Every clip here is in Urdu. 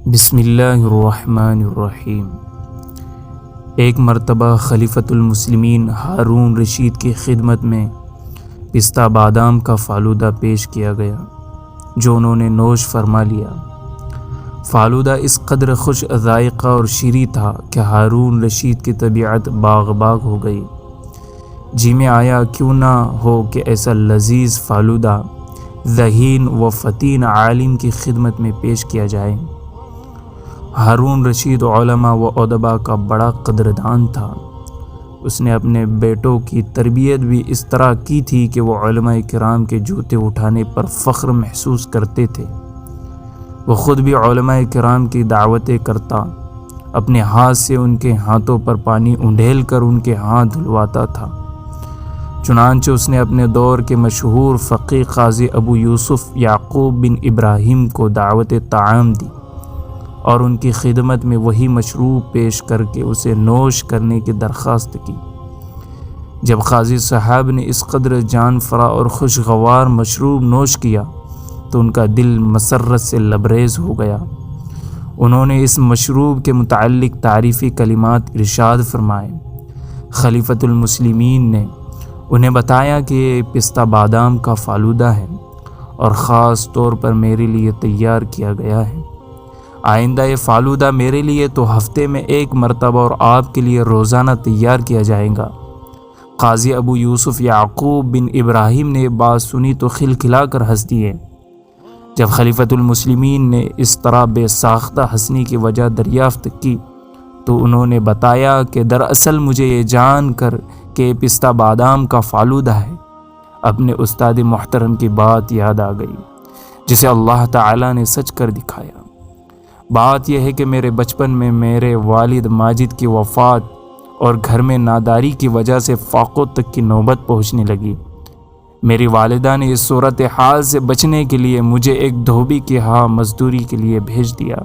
بسم اللہ الرحمن الرحیم۔ ایک مرتبہ خلیفۃ المسلمین ہارون رشید کی خدمت میں پستہ بادام کا فالودہ پیش کیا گیا جو انہوں نے نوش فرما لیا۔ فالودہ اس قدر خوش ذائقہ اور شیریں تھا کہ ہارون رشید کی طبیعت باغ ہو گئی۔ جی میں آیا کیوں نہ ہو کہ ایسا لذیذ فالودہ ذہین و فتین عالم کی خدمت میں پیش کیا جائے۔ ہارون رشید علماء و ادباء کا بڑا قدردان تھا۔ اس نے اپنے بیٹوں کی تربیت بھی اس طرح کی تھی کہ وہ علماء کرام کے جوتے اٹھانے پر فخر محسوس کرتے تھے۔ وہ خود بھی علماء کرام کی دعوتیں کرتا، اپنے ہاتھ سے ان کے ہاتھوں پر پانی انڈیل کر ان کے ہاتھ دھلواتا تھا۔ چنانچہ اس نے اپنے دور کے مشہور فقیہ قاضی ابو یوسف یعقوب بن ابراہیم کو دعوت طعام دی اور ان کی خدمت میں وہی مشروب پیش کر کے اسے نوش کرنے کی درخواست کی۔ جب قاضی صاحب نے اس قدر جان فرا اور خوشگوار مشروب نوش کیا تو ان کا دل مسرت سے لبریز ہو گیا۔ انہوں نے اس مشروب کے متعلق تعریفی کلمات ارشاد فرمائے۔ خلیفۃ المسلمین نے انہیں بتایا کہ یہ پستہ بادام کا فالودہ ہے اور خاص طور پر میرے لیے تیار کیا گیا ہے۔ آئندہ یہ فالودہ میرے لیے تو ہفتے میں ایک مرتبہ اور آپ کے لیے روزانہ تیار کیا جائے گا۔ قاضی ابو یوسف یعقوب بن ابراہیم نے بات سنی تو کھلکھلا کر ہنس دیے۔ جب خلیفۃ المسلمین نے اس طرح بے ساختہ ہنسنے کی وجہ دریافت کی تو انہوں نے بتایا کہ دراصل مجھے یہ جان کر کہ پستہ بادام کا فالودہ ہے اپنے استاد محترم کی بات یاد آ گئی جسے اللہ تعالیٰ نے سچ کر دکھایا۔ بات یہ ہے کہ میرے بچپن میں میرے والد ماجد کی وفات اور گھر میں ناداری کی وجہ سے فاقوں تک کی نوبت پہنچنے لگی۔ میری والدہ نے اس صورتحال سے بچنے کے لیے مجھے ایک دھوبی کے ہاں مزدوری کے لیے بھیج دیا۔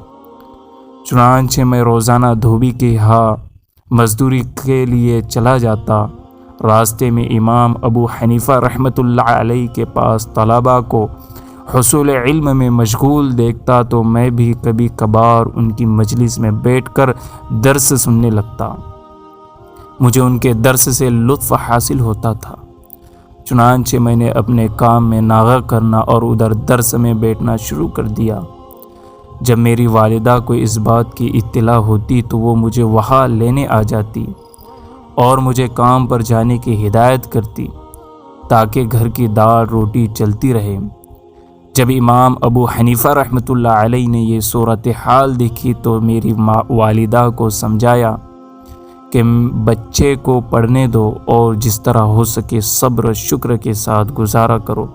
چنانچہ میں روزانہ دھوبی کے ہاں مزدوری کے لیے چلا جاتا۔ راستے میں امام ابو حنیفہ رحمۃ اللہ علیہ کے پاس طلباء کو حصول علم میں مشغول دیکھتا تو میں بھی کبھی کبھار ان کی مجلس میں بیٹھ کر درس سننے لگتا۔ مجھے ان کے درس سے لطف حاصل ہوتا تھا۔ چنانچہ میں نے اپنے کام میں ناغہ کرنا اور ادھر درس میں بیٹھنا شروع کر دیا۔ جب میری والدہ کو اس بات کی اطلاع ہوتی تو وہ مجھے وہاں لینے آ جاتی اور مجھے کام پر جانے کی ہدایت کرتی تاکہ گھر کی دال روٹی چلتی رہے۔ جب امام ابو حنیفہ رحمۃ اللہ علیہ نے یہ صورتحال دیکھی تو میری والدہ کو سمجھایا کہ بچے کو پڑھنے دو اور جس طرح ہو سکے صبر و شکر کے ساتھ گزارا کرو،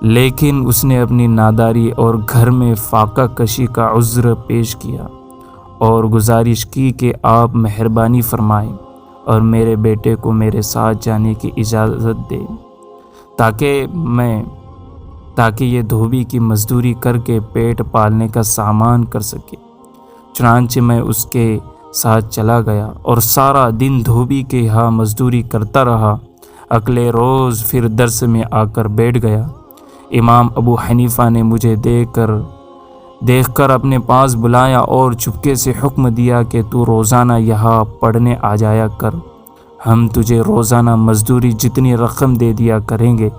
لیکن اس نے اپنی ناداری اور گھر میں فاقہ کشی کا عذر پیش کیا اور گزارش کی کہ آپ مہربانی فرمائیں اور میرے بیٹے کو میرے ساتھ جانے کی اجازت دیں تاکہ یہ دھوبی کی مزدوری کر کے پیٹ پالنے کا سامان کر سکے۔ چنانچہ میں اس کے ساتھ چلا گیا اور سارا دن دھوبی کے ہاں مزدوری کرتا رہا۔ اگلے روز پھر درس میں آ کر بیٹھ گیا۔ امام ابو حنیفہ نے مجھے دیکھ کر اپنے پاس بلایا اور چپکے سے حکم دیا کہ تو روزانہ یہاں پڑھنے آ جایا کر، ہم تجھے روزانہ مزدوری جتنی رقم دے دیا کریں گے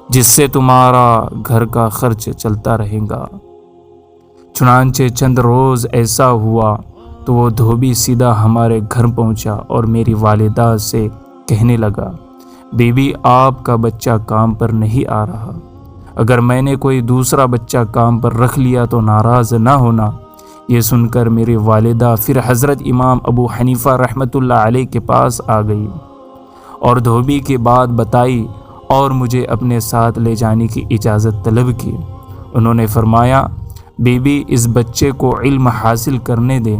جس سے تمہارا گھر کا خرچ چلتا رہے گا۔ چنانچہ چند روز ایسا ہوا تو وہ دھوبی سیدھا ہمارے گھر پہنچا اور میری والدہ سے کہنے لگا، بی بی آپ کا بچہ کام پر نہیں آ رہا، اگر میں نے کوئی دوسرا بچہ کام پر رکھ لیا تو ناراض نہ ہونا۔ یہ سن کر میری والدہ پھر حضرت امام ابو حنیفہ رحمۃ اللہ علیہ کے پاس آ گئی اور دھوبی کی بات بتائی اور مجھے اپنے ساتھ لے جانے کی اجازت طلب کی۔ انہوں نے فرمایا، بی بی اس بچے کو علم حاصل کرنے دے،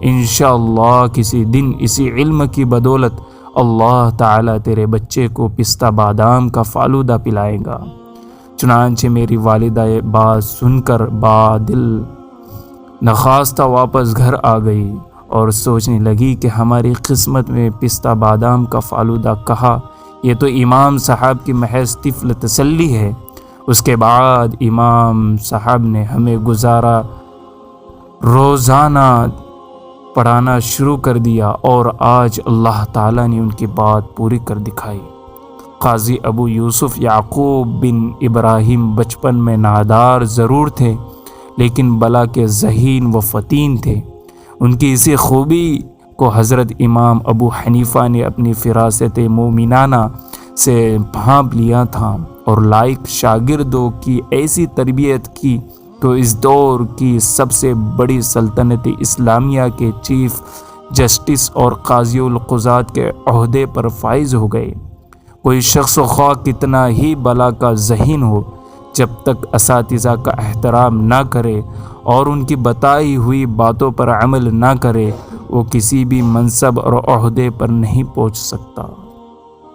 انشاءاللہ کسی دن اسی علم کی بدولت اللہ تعالیٰ تیرے بچے کو پستہ بادام کا فالودہ پلائے گا۔ چنانچہ میری والدہ یہ بات سن کر بادل نخواستہ واپس گھر آ گئی اور سوچنے لگی کہ ہماری قسمت میں پستہ بادام کا فالودہ کہا، یہ تو امام صاحب کی محض طفل تسلی ہے۔ اس کے بعد امام صاحب نے ہمیں روزانہ پڑھانا شروع کر دیا اور آج اللہ تعالیٰ نے ان کی بات پوری کر دکھائی۔ قاضی ابو یوسف یعقوب بن ابراہیم بچپن میں نادار ضرور تھے لیکن بلا کے ذہین و فطین تھے۔ ان کی اسی خوبی کو حضرت امام ابو حنیفہ نے اپنی فراست مومنانہ سے بھانپ لیا تھا اور لائق شاگردوں کی ایسی تربیت کی تو اس دور کی سب سے بڑی سلطنت اسلامیہ کے چیف جسٹس اور قاضی القضات کے عہدے پر فائز ہو گئے۔ کوئی شخص خواہ کتنا ہی بلا کا ذہین ہو، جب تک اساتذہ کا احترام نہ کرے اور ان کی بتائی ہوئی باتوں پر عمل نہ کرے، وہ کسی بھی منصب اور عہدے پر نہیں پہنچ سکتا۔